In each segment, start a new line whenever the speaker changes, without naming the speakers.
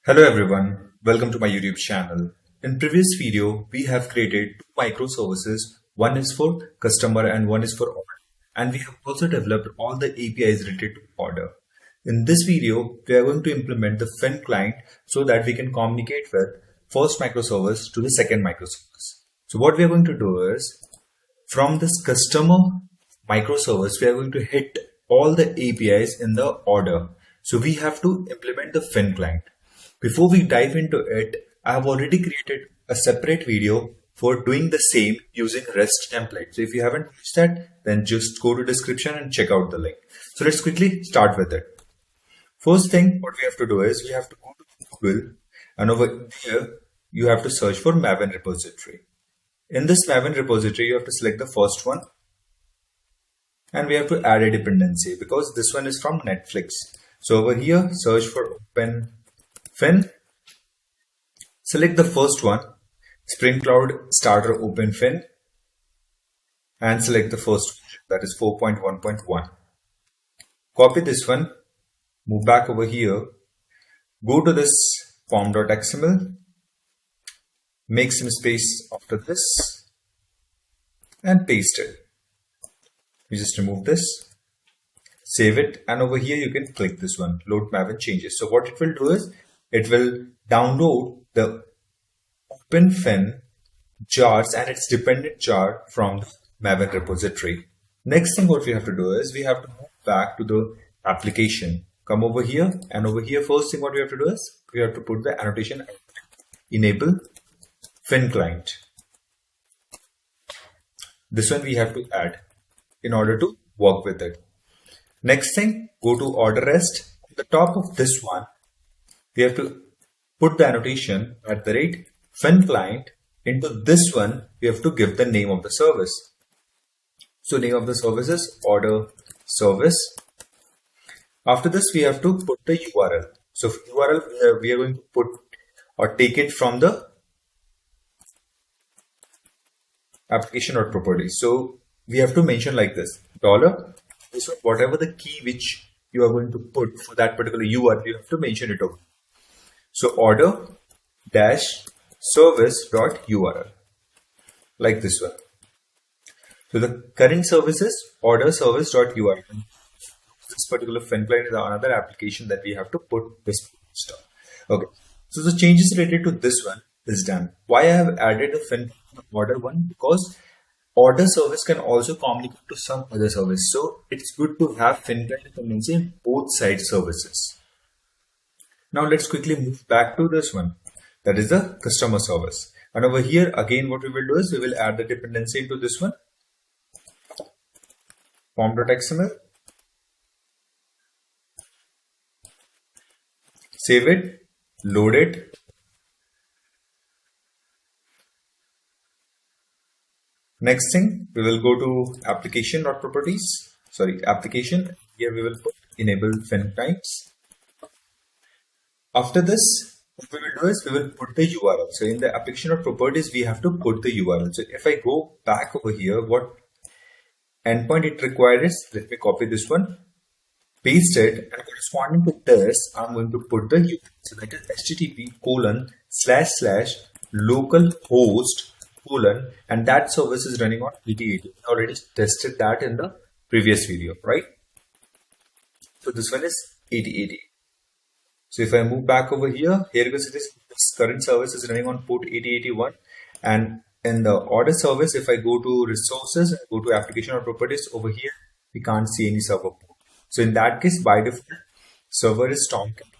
Hello everyone, welcome to my YouTube channel. In previous video, we have created two microservices. One is for customer and one is for order. And we have also developed all the APIs related to order. In this video, we are going to implement the Feign client so that we can communicate with first microservice to the second microservice. So what we are going to do is, from this customer microservice, we are going to hit all the APIs in the order. So we have to implement the Feign client. Before we dive into it, I have already created a separate video for doing the same using RestTemplate. So if you haven't watched that, then just go to description and check out the link. So let's quickly start with it. First thing, what we have to do is we have to go to Google, and over here, you have to search for Maven repository. In this Maven repository, you have to select the first one, and we have to add a dependency because this one is from Netflix. So over here, search for Open Feign. Select the first one, Spring Cloud Starter Open Feign, and select the first version, that is 4.1.1. Copy this one, move back over here, go to this form.xml, make some space after this, and paste it. You just remove this, save it, and over here you can click this one, Load Maven Changes. So what it will do is, it will download the Open Feign jars and its dependent jar from the Maven repository. Next thing what we have to do is we have to move back to the application. Come over here, and over here first thing what we have to do is we have to put the annotation enable Feign client. This one we have to add in order to work with it. Next thing, go to order rest. At the top of this one, we have to put the annotation @Feign client. Into this one, we have to give the name of the service. So name of the service is order service. After this, we have to put the URL. So for URL, we are going to put or take it from the application or properties. So we have to mention like this, $. So whatever the key which you are going to put for that particular URL, you have to mention it over. So order dash service dot URL, like this one. So the current service is order service dot URL. This particular Feign client is another application that we have to put this stuff. Okay. So the changes related to this one is done. Why I have added a Feign order one? Because order service can also communicate to some other service. So it's good to have Feign client dependency in both side services. Now let's quickly move back to this one, that is the customer service. And over here again what we will do is we will add the dependency into this one, form.xml, save it, load it. Next thing, we will go to application. Here we will put enable Feign clients. After this, what we will do is we will put the URL. So in the application or properties, we have to put the URL. So if I go back over here, what endpoint it requires, let me copy this one, paste it, and corresponding to this, I'm going to put the URL. So that is http://localhost:/, and that service is running on 8080. I already tested that in the previous video, right? So this one is 8080. So if I move back over here, here goes this current service is running on port 8081, and in the order service, if I go to resources, go to application or properties, over here we can't see any server port. So in that case, by default, server is Tomcat.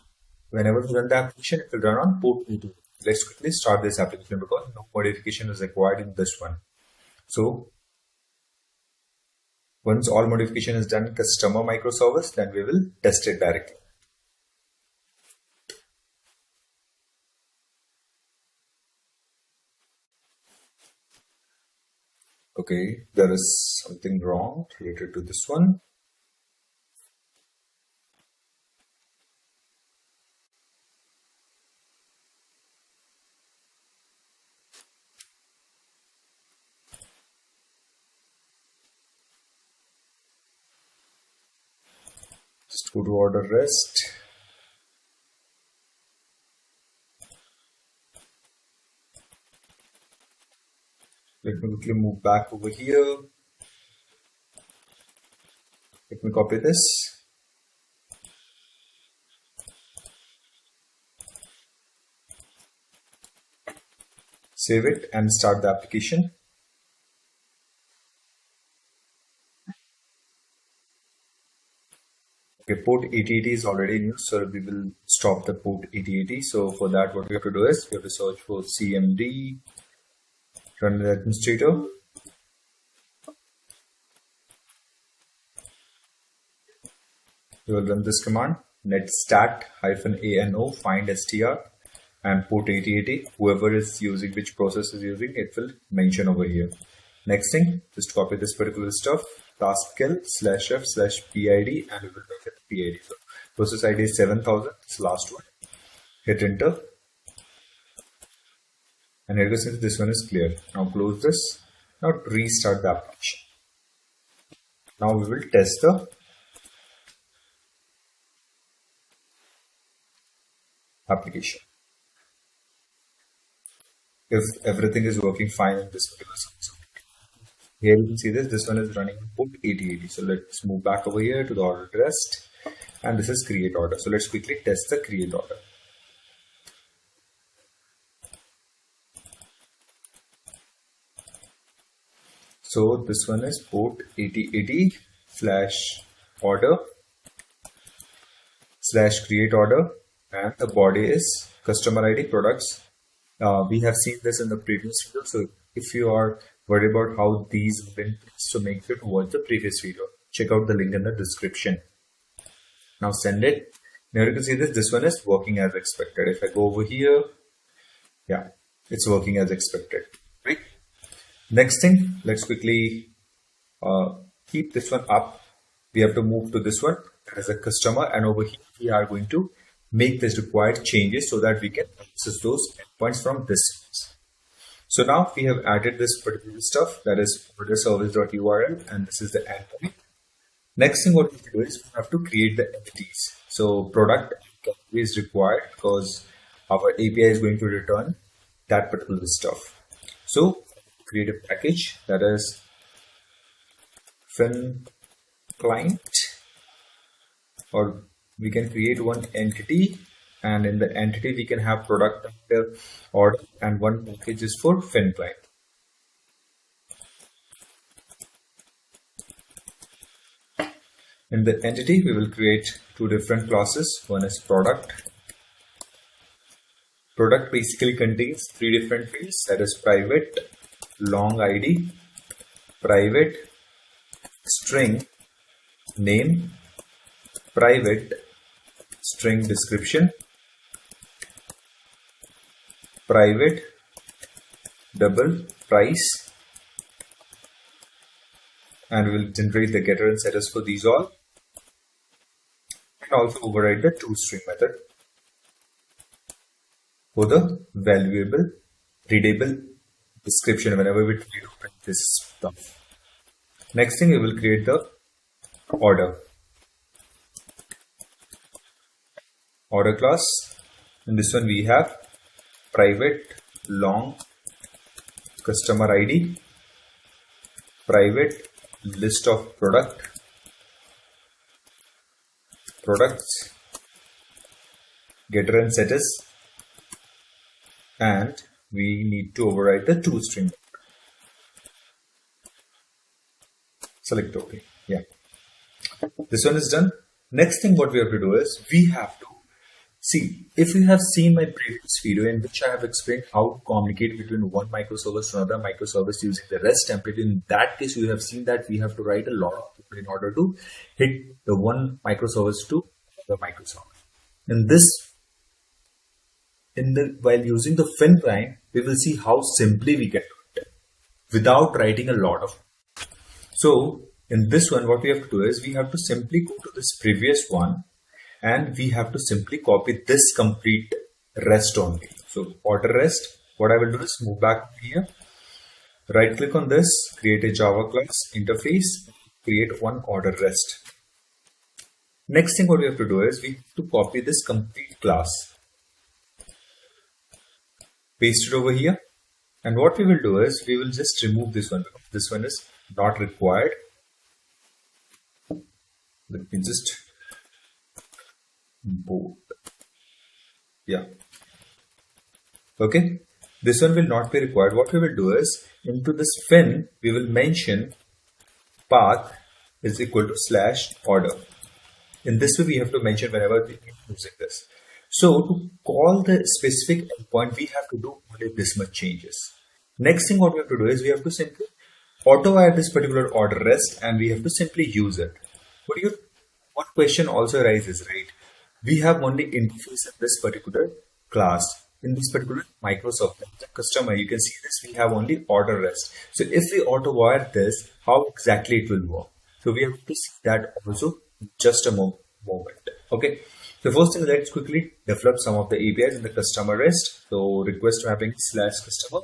Whenever we run the application, it will run on port 80. Let's quickly start this application because no modification is required in this one. So once all modification is done in customer microservice, then we will test it directly. Okay, there is something wrong related to this one. Just go to order rest. Let me quickly move back over here. Let me copy this. Save it and start the application. Okay, port 8080 is already in use, so we will stop the port 8080. So for that, what we have to do is we have to search for cmd, run the administrator. We will run this command netstat-ano find str and port 8080. Whoever is using, which process is using, it will mention over here. Next thing, just copy this particular stuff, task kill /f/pid, and we will make it PID. So process ID is 7000, it's last one. Hit enter. And here you can see this one is clear. Now close this. Now restart the application. Now we will test the application. If everything is working fine in this particular service. Here you can see this one is running port 8080. So let's move back over here to the order rest, and this is create order. So let's quickly test the create order. So this one is port 8080 /order /create order, and the body is customer ID products. We have seen this in the previous video. So if you are worried about how these have been fixed, so make sure to watch the previous video. Check out the link in the description. Now send it. Now you can see this one is working as expected. If I go over here, yeah, it's working as expected, right? Next thing, let's quickly keep this one up. We have to move to this one as a customer, and over here we are going to make this required changes so that we can access those endpoints from this. So now we have added this particular stuff, that is order service.url, and this is the endpoint. Next thing what we do is we have to create the entities. So product category is required because our API is going to return that particular stuff. So create a package, that is Feign client, or we can create one entity, and in the entity we can have product order, and one package is for Feign client. In the entity we will create two different classes. One is product. Product basically contains three different fields, that is private, long ID, private, string, name, private, string description, private, double, price, and we'll generate the getter and setters for these all, and also override the toString method for the valuable readable description whenever we try to print this stuff. Next thing, we will create the order class. In this one we have private long customer ID, private list of products, getter and setters, and we need to override the toString. Select OK. Yeah, this one is done. Next thing what we have to do is we have to see, if you have seen my previous video in which I have explained how to communicate between one microservice to another microservice using the REST template. In that case, you have seen that we have to write a lot of code in order to hit the one microservice to the microservice. While using the Feign client, we will see how simply we can do it without writing a lot of. So in this one, what we have to do is we have to simply go to this previous one, and we have to simply copy this complete REST only. So order REST, what I will do is move back here, right click on this, create a Java class interface, create one order REST. Next thing what we have to do is we have to copy this complete class, paste it over here, And what we will do is we will just remove this one because this one is not required. Let me just bold. Yeah. Okay. This one will not be required. What we will do is into this fin, we will mention path is equal to /order. In this way, we have to mention whenever we are using this. So to call the specific endpoint, we have to do only this much changes. Next thing what we have to do is we have to simply auto-wire this particular order rest and we have to simply use it. One question also arises, right? We have only interface in this particular class. In this particular Microservice, the customer, you can see this, we have only order rest. So if we auto-wire this, how exactly it will work? So we have to see that also in just a moment. Okay. So first thing, let's quickly develop some of the APIs in the customer rest. So request mapping /customer.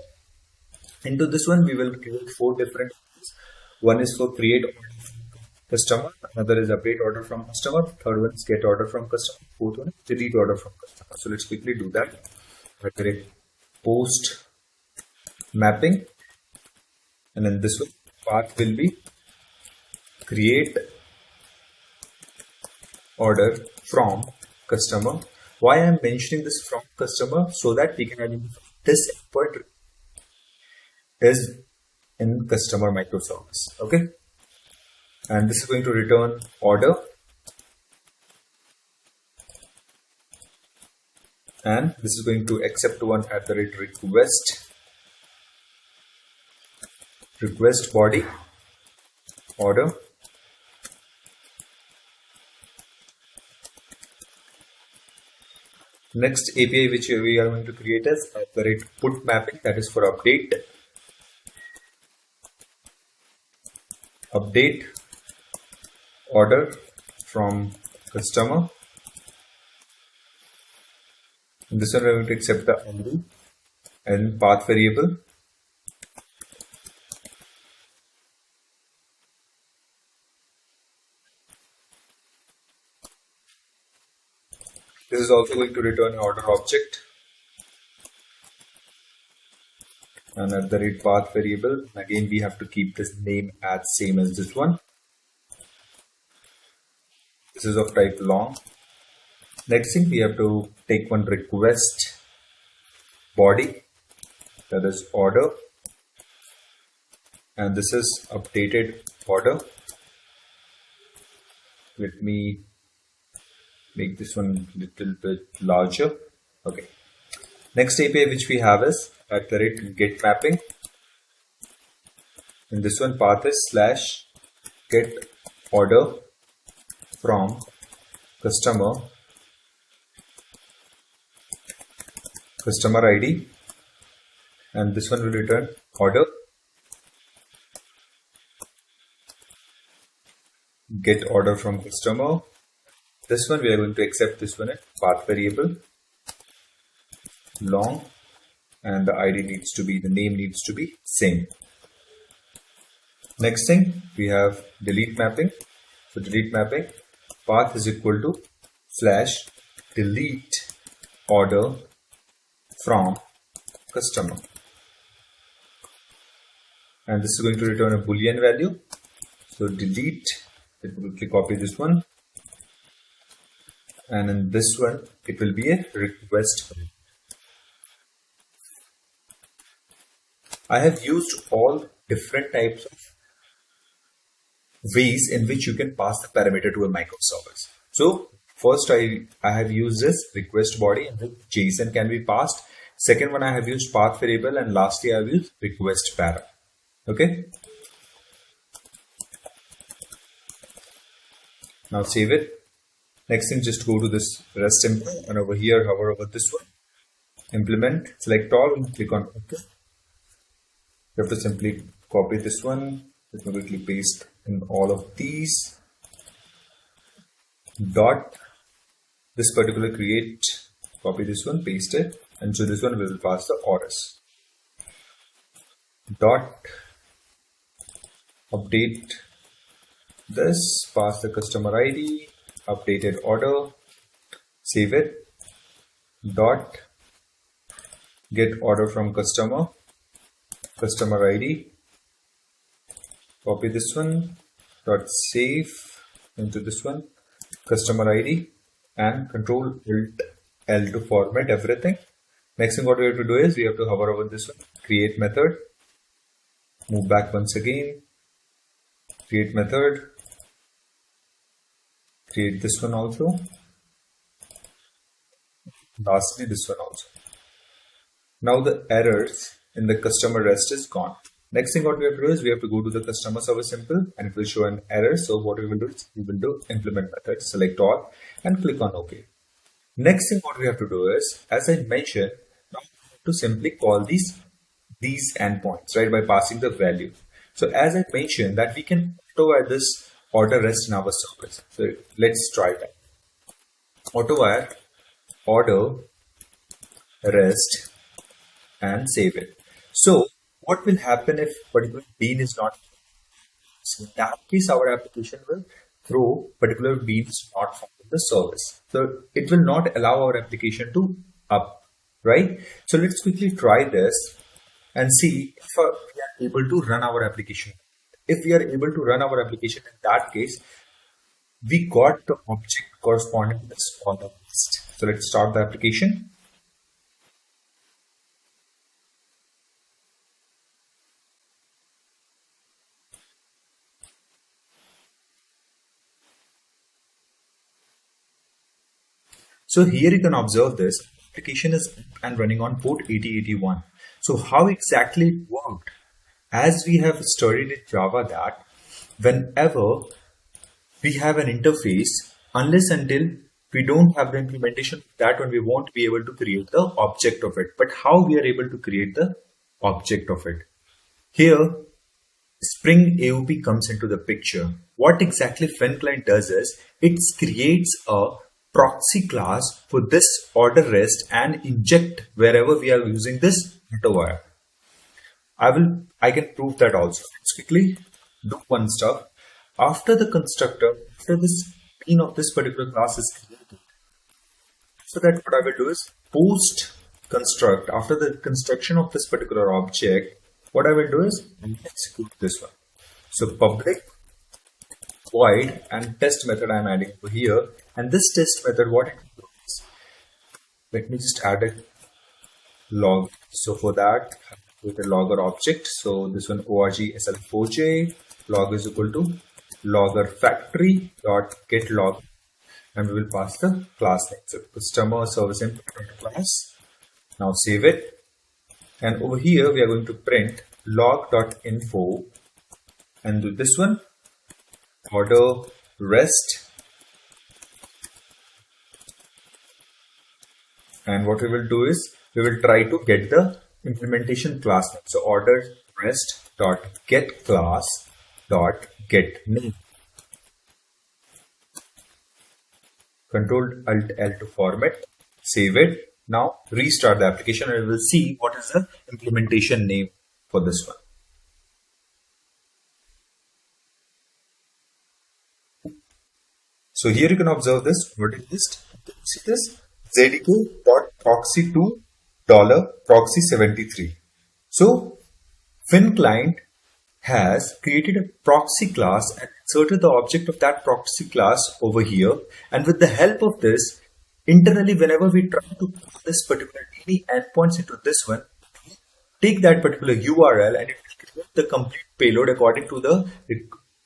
Into this one, we will create 4 different things. One is for create order from customer, another is update order from customer, third one is get order from customer, fourth one is delete order from customer. So let's quickly do that. I create post mapping, and then this one path will be create order from customer. Why I am mentioning this from customer? So that we can identify this endpoint is in customer microservice. Okay, and this is going to return order, and this is going to accept one at the rate request body order. Next API which we are going to create is at the rate put mapping, that is for update order from customer. In this one we are going to accept the ID and path variable. This is also going to return an order object, and at the rate path variable, again we have to keep this name as same as this one. This is of type long. Next thing, we have to take one request body, that is order, and this is updated order. Let me make this one a little bit larger. Okay. Next API which we have is at the rate get mapping. In this one, path is /get order from customer ID, and this one will return order, get order from customer. This one we are going to accept this one at path variable long, and the ID needs to be, the name needs to be same. Next thing, we have delete mapping. So delete mapping, path is equal to /delete order from customer, and this is going to return a boolean value. So delete, let me quickly copy this one, and in this one it will be a request. I have used all different types of ways in which you can pass the parameter to a microservice. So first I have used this request body and then JSON can be passed. Second one I have used path variable, and lastly I have used request para. Okay. Now save it. Next thing, just go to this RestTemplate and over here hover over this one, implement, select all and click on OK. You have to simply copy this one. Let me quickly paste in all of these. Dot this particular create, copy this one, paste it, and so this one we will pass the orders. Dot update this, pass the customer ID, updated order, save it. Dot get order from customer, customer ID, copy this one, dot save into this one, customer ID, and control Alt L to format everything. Next thing what we have to do is we have to hover over this one, create method, move back once again, create method, create this one also, lastly this one also. Now the errors in the customer rest is gone. Next thing what we have to do is we have to go to the customer service simple and it will show an error. So what we will do is we will do implement method, select all and click on OK. Next thing what we have to do is, as I mentioned, now we have to simply call these endpoints, right, by passing the value. So as I mentioned that we can auto-wire this order rest in our service. So let's try that. Auto-wire order rest and save it. So what will happen if particular bean is not? So in that case, our application will throw particular bean is not found in the service. So it will not allow our application to up, right? So let's quickly try this and see if we are able to run our application. If we are able to run our application, in that case, we got the object corresponding to this order list. So let's start the application. So here you can observe this application is up and running on port 8081. So how exactly it worked? As we have studied in Java that whenever we have an interface, unless until we don't have the implementation of that one, we won't be able to create the object of it. But how we are able to create the object of it? Here, Spring AOP comes into the picture. What exactly Feign client does is it creates a proxy class for this order rest and inject wherever we are using this Autowire. I can prove that also. Let's quickly do one stuff. After the constructor, after this bean of this particular class is created, so that what I will do is post construct. After the construction of this particular object, what I will do is execute this one. So public void and test method I am adding over here, and this test method what it will do is, let me just add a log. So for that with a logger object, so this one org sl4j log is equal to logger factory dot get log, and we will pass the class name. So customer service input class. Now save it, and over here we are going to print log.info and do this one order rest, and what we will do is we will try to get the implementation class name. So order rest dot get class dot get name. Control Alt L to format, save it. Now restart the application and we will see what is the implementation name for this one. So here you can observe this. What is this? See this zdk.proxy2 $proxy73. So Feign client has created a proxy class and inserted the object of that proxy class over here, and with the help of this, internally whenever we try to put this particular any endpoints into this one, take that particular URL and it will create the complete payload according to the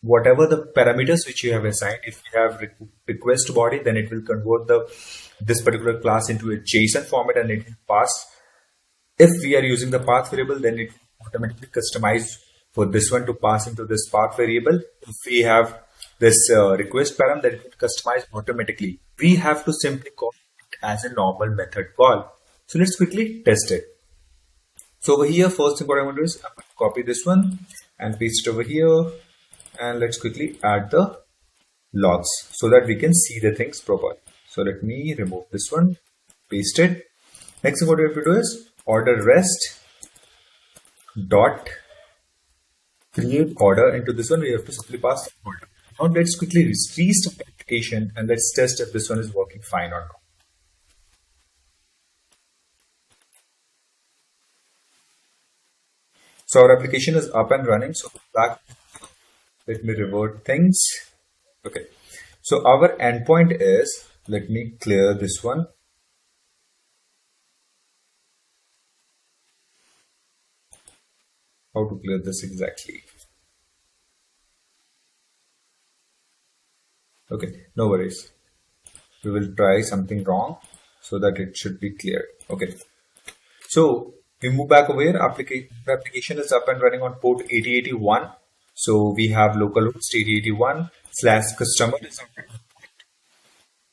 whatever the parameters which you have assigned. If you have request body, then it will convert this particular class into a JSON format and it will pass. If we are using the path variable, then it will automatically customize for this one to pass into this path variable. If we have this request param, then it will customize automatically. We have to simply call it as a normal method call. So let's quickly test it. So over here, first thing what I'm going to do is I'm going to copy this one and paste it over here. And let's quickly add the logs so that we can see the things properly. So let me remove this one, paste it. Next thing what we have to do is order rest dot create order. Into this one we have to simply pass the order. Now let's quickly restart the application and let's test if this one is working fine or not. So our application is up and running. So back, let me revert things. Okay. So our endpoint is, let me clear this one. How to clear this exactly? Okay, no worries. We will try something wrong so that it should be cleared. Okay. So we move back over here. The application is up and running on port 8081. So we have localhost 8081 / customer.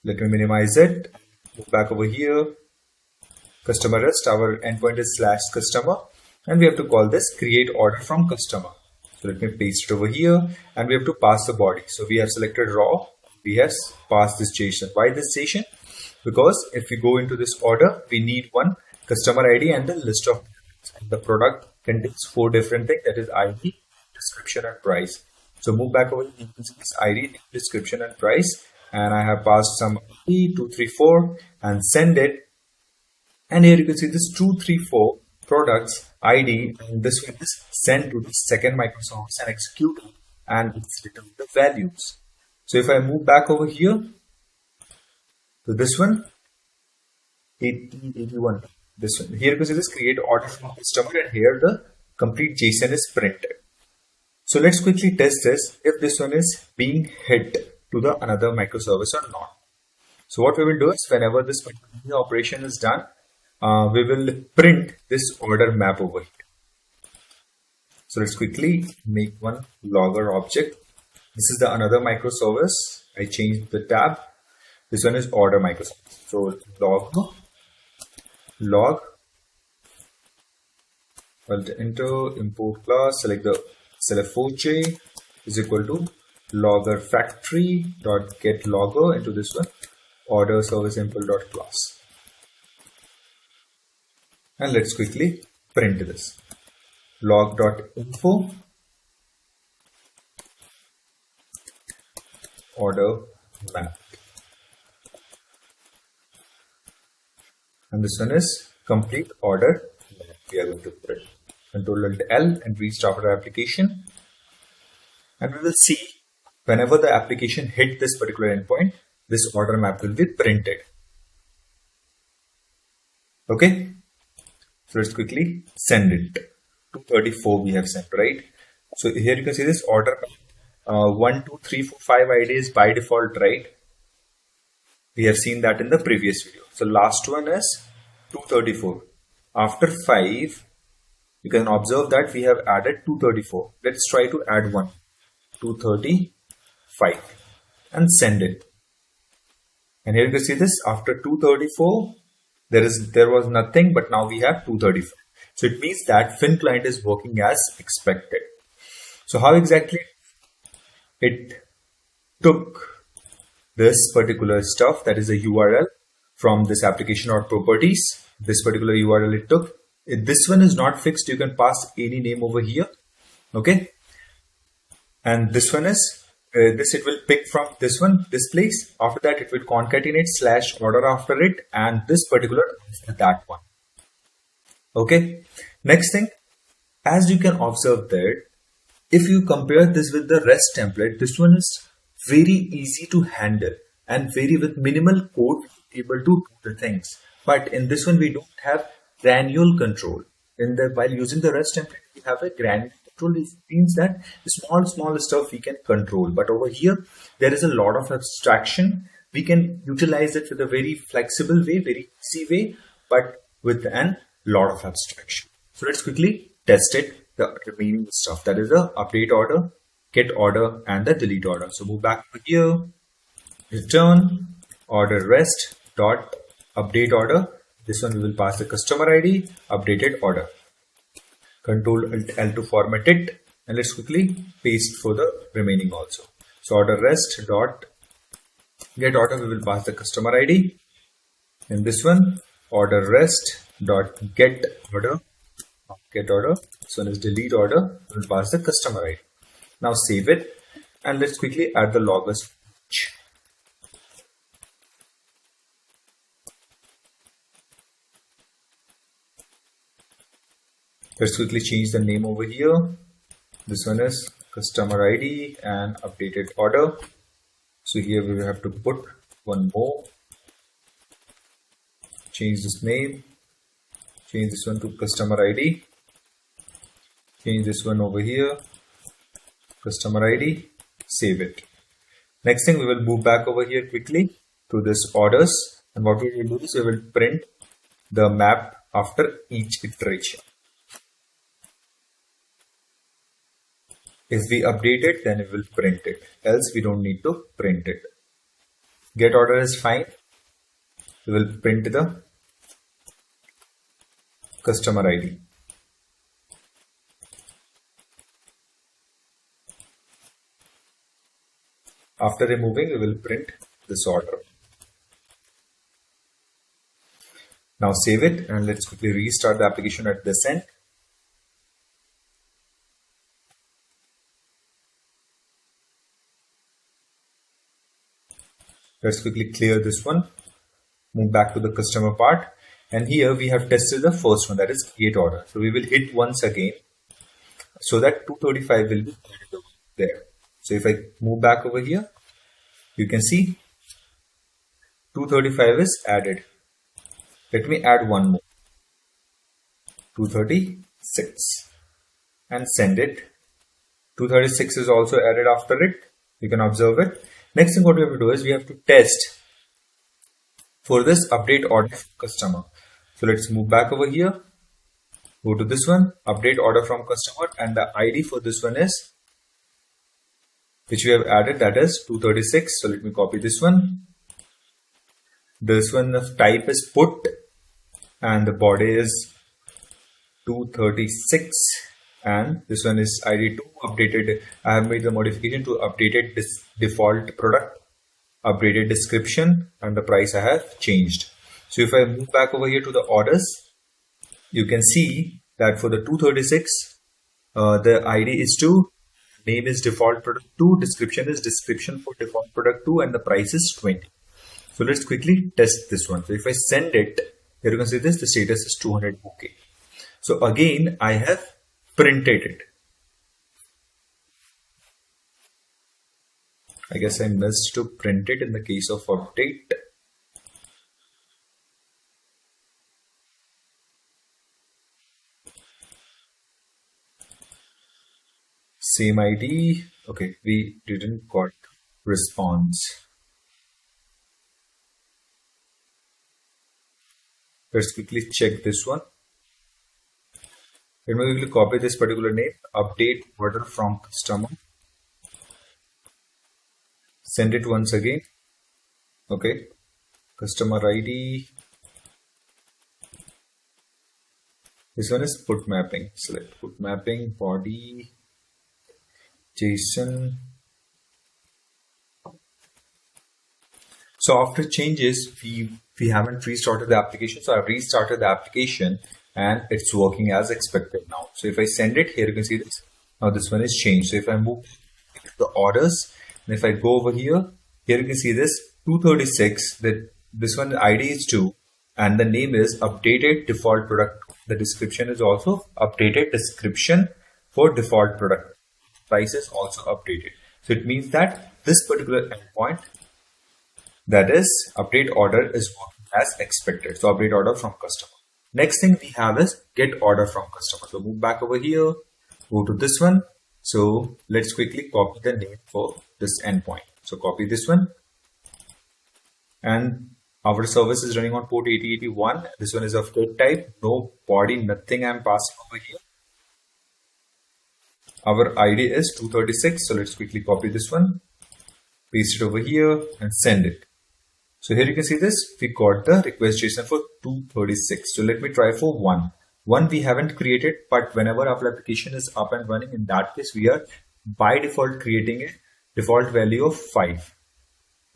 Let me minimize it. Move back over here. Customer rest. Our endpoint is / customer. And we have to call this create order from customer. So let me paste it over here. And we have to pass the body. So we have selected raw. We have passed this JSON. Why this JSON? Because if we go into this order, we need one customer ID and the list of the product contains 4 different things, that is ID, description and price. So move back over here, this ID, description and price, and I have passed some ID 234 and send it. And here you can see this 234 products ID, and this one is sent to the second microservice and executed, and it's written the values. So if I move back over here to this one, 8081, this one, here you can see this create order from customer, and here the complete JSON is printed. So let's quickly test this if this one is being hit to the another microservice or not. So what we will do is whenever this operation is done, we will print this order map over here. So let's quickly make one logger object. This is the another microservice. I changed the tab. This one is order microservice. So log, alt enter, import class, select the self4j is equal to logger factory dot get logger into this one order service impl dot class. And let's quickly print this log dot info order map. And this one is complete order map. We are going to print. Control Alt L and restart our application. And we will see whenever the application hit this particular endpoint, this order map will be printed. Okay. So let's quickly send it. 234 we have sent, right? So here you can see this order map. 1, 2, 3, 4, 5 IDs by default, right? We have seen that in the previous video. So last one is 234. After 5, you can observe that we have added 234. Let's try to add one. 235 and send it. And here you can see this after 234, there was nothing, but now we have 235. So it means that Feign client is working as expected. So how exactly it took this particular stuff, that is a URL from this application or properties, this particular URL it took. If this one is not fixed, you can pass any name over here. Okay. And this one is, it will pick from this one, this place. After that, it will concatenate / order after it and this particular after that one. Okay. Next thing, as you can observe that, if you compare this with the REST template, this one is very easy to handle and very with minimal code able to do the things. But in this one, we don't have granular control. While using the REST template, we have a granular control. It means that small stuff we can control. But over here, there is a lot of abstraction. We can utilize it with a very flexible way, very easy way, but with a lot of abstraction. So let's quickly test it. The remaining stuff, that is the update order, get order, and the delete order. So move back to here, return order rest dot update order. This one we will pass the customer ID, updated order. Control Alt L to format it, and let's quickly paste for the remaining also. So order rest dot get order, we will pass the customer ID. In this one, order rest dot get order. This one is delete order. We will pass the customer ID. Now save it, and let's quickly add the loggers. Let's quickly change the name over here. This one is customer ID and updated order. So here we will have to put one more. Change this name. Change this one to customer ID. Change this one over here. Customer ID. Save it. Next thing, we will move back over here quickly to this orders. And what we will do is we will print the map after each iteration. If we update it, then we will print it. Else we don't need to print it. Get order is fine. We will print the customer ID. After removing, we will print this order. Now save it and let's quickly restart the application at this end. Let's quickly clear this one. Move back to the customer part. And here we have tested the first one, that is create order. So we will hit once again so that 235 will be there. So if I move back over here, you can see 235 is added. Let me add one more. 236 and send it. 236 is also added after it. You can observe it. Next thing what we have to do is we have to test for this update order from customer. So let's move back over here. Go to this one, update order from customer, and the ID for this one is, which we have added, that is 236. So let me copy this one. This one of type is put and the body is 236 and this one is ID 2 updated. I have made the modification to updated this default product, updated description, and the price I have changed. So if I move back over here to the orders, you can see that for the 236, the ID is 2, name is default product 2, description is description for default product 2, and the price is 20. So let's quickly test this one. So if I send it, here you can see this, the status is 200 OK. So again, I have printed it. I guess I missed to print it in the case of update. Same ID. Okay, we didn't got response. Let's quickly check this one. Let me quickly copy this particular name, update order from customer. Send it once again. Okay, customer ID. This one is put mapping. Select put mapping, body, JSON. So after changes, we haven't restarted the application. So I've restarted the application and it's working as expected now. So if I send it, here you can see this. Now this one is changed. So if I move to the orders, and if I go over here, here you can see this 236, that this one ID is 2 and the name is updated default product. The description is also updated description for default product. Price is also updated. So it means that this particular endpoint, that is update order, is working as expected. So update order from customer. Next thing we have is get order from customer. So move back over here, go to this one. So let's quickly copy the name for this endpoint. So copy this one. And our service is running on port 8081. This one is of get type, no body, nothing I'm passing over here. Our ID is 236. So let's quickly copy this one, paste it over here and send it. So here you can see this, we got the request JSON for 236. So let me try for 1. 1 we haven't created, but whenever our application is up and running, in that case, we are by default creating a default value of 5.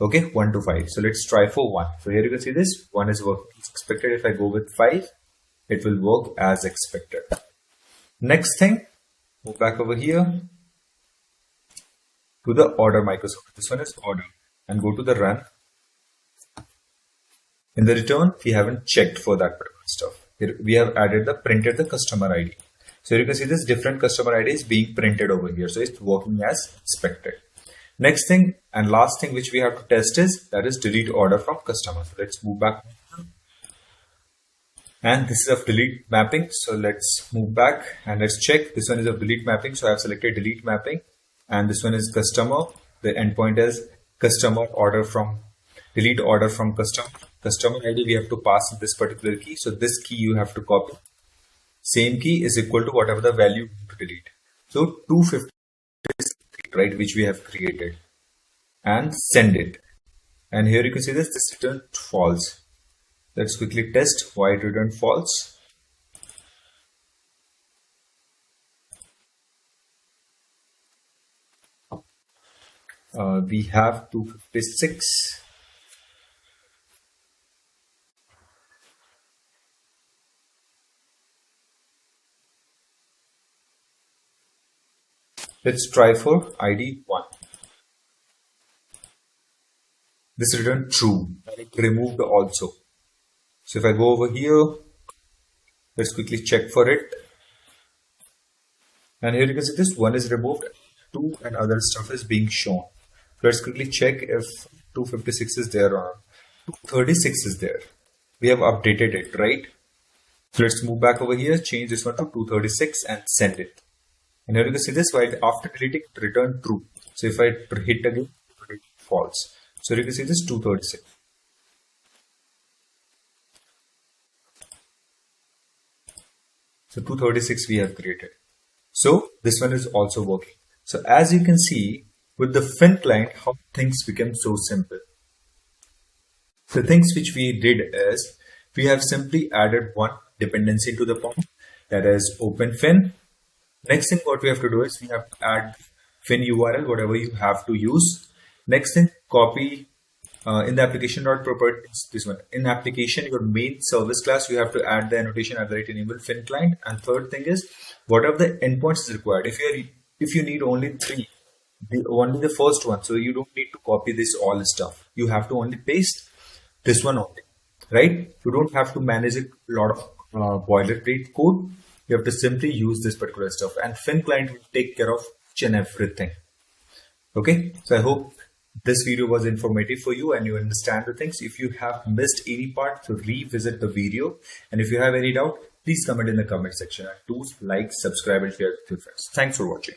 Okay, 1 to 5. So let's try for 1. So here you can see this, 1 is working as expected. If I go with 5, it will work as expected. Next thing, move back over here to the order microservice. This one is order and go to the run. In the return, we haven't checked for that particular stuff. Here we have added the printed the customer ID. So you can see this different customer ID is being printed over here. So it's working as expected. Next thing and last thing which we have to test is that is delete order from customer. So let's move back. And this is of delete mapping. So let's move back and let's check. This one is of delete mapping. So I have selected delete mapping, and this one is customer. The endpoint is customer order from delete order from customer ID. We have to pass this particular key. So this key you have to copy. Same key is equal to whatever the value to delete. So 250, right, which we have created, and send it. And here you can see this returned false. Let's quickly test why it returned false. We have 256. Let's try for ID 1. This returned true, and it removed also. So if I go over here, let's quickly check for it. And here you can see this one is removed, 2 and other stuff is being shown. Let's quickly check if 256 is there or 236 is there. We have updated it, right? So let's move back over here, change this one to 236 and send it. And here you can see this, while after deleting it returned true. So if I hit again, it false. So you can see this 236. So 236 we have created. So this one is also working. So as you can see with the Feign client, how things become so simple. The things which we did is we have simply added one dependency to the form, that is open Feign. Next thing what we have to do is we have to add Feign URL, whatever you have to use. Next thing, copy in the application.properties, this one. In application, your main service class, you have to add the annotation @enable Feign client. And third thing is whatever the endpoints is required. If you need only 3, only the first one, so you don't need to copy this all stuff. You have to only paste this one only, right? You don't have to manage a lot of boilerplate code. You have to simply use this particular stuff, and Feign client will take care of each and everything. Okay, so I hope this video was informative for you and you understand the things. If you have missed any part, so revisit the video. And if you have any doubt, please comment in the comment section. And do like, subscribe, and share with your friends. Thanks for watching.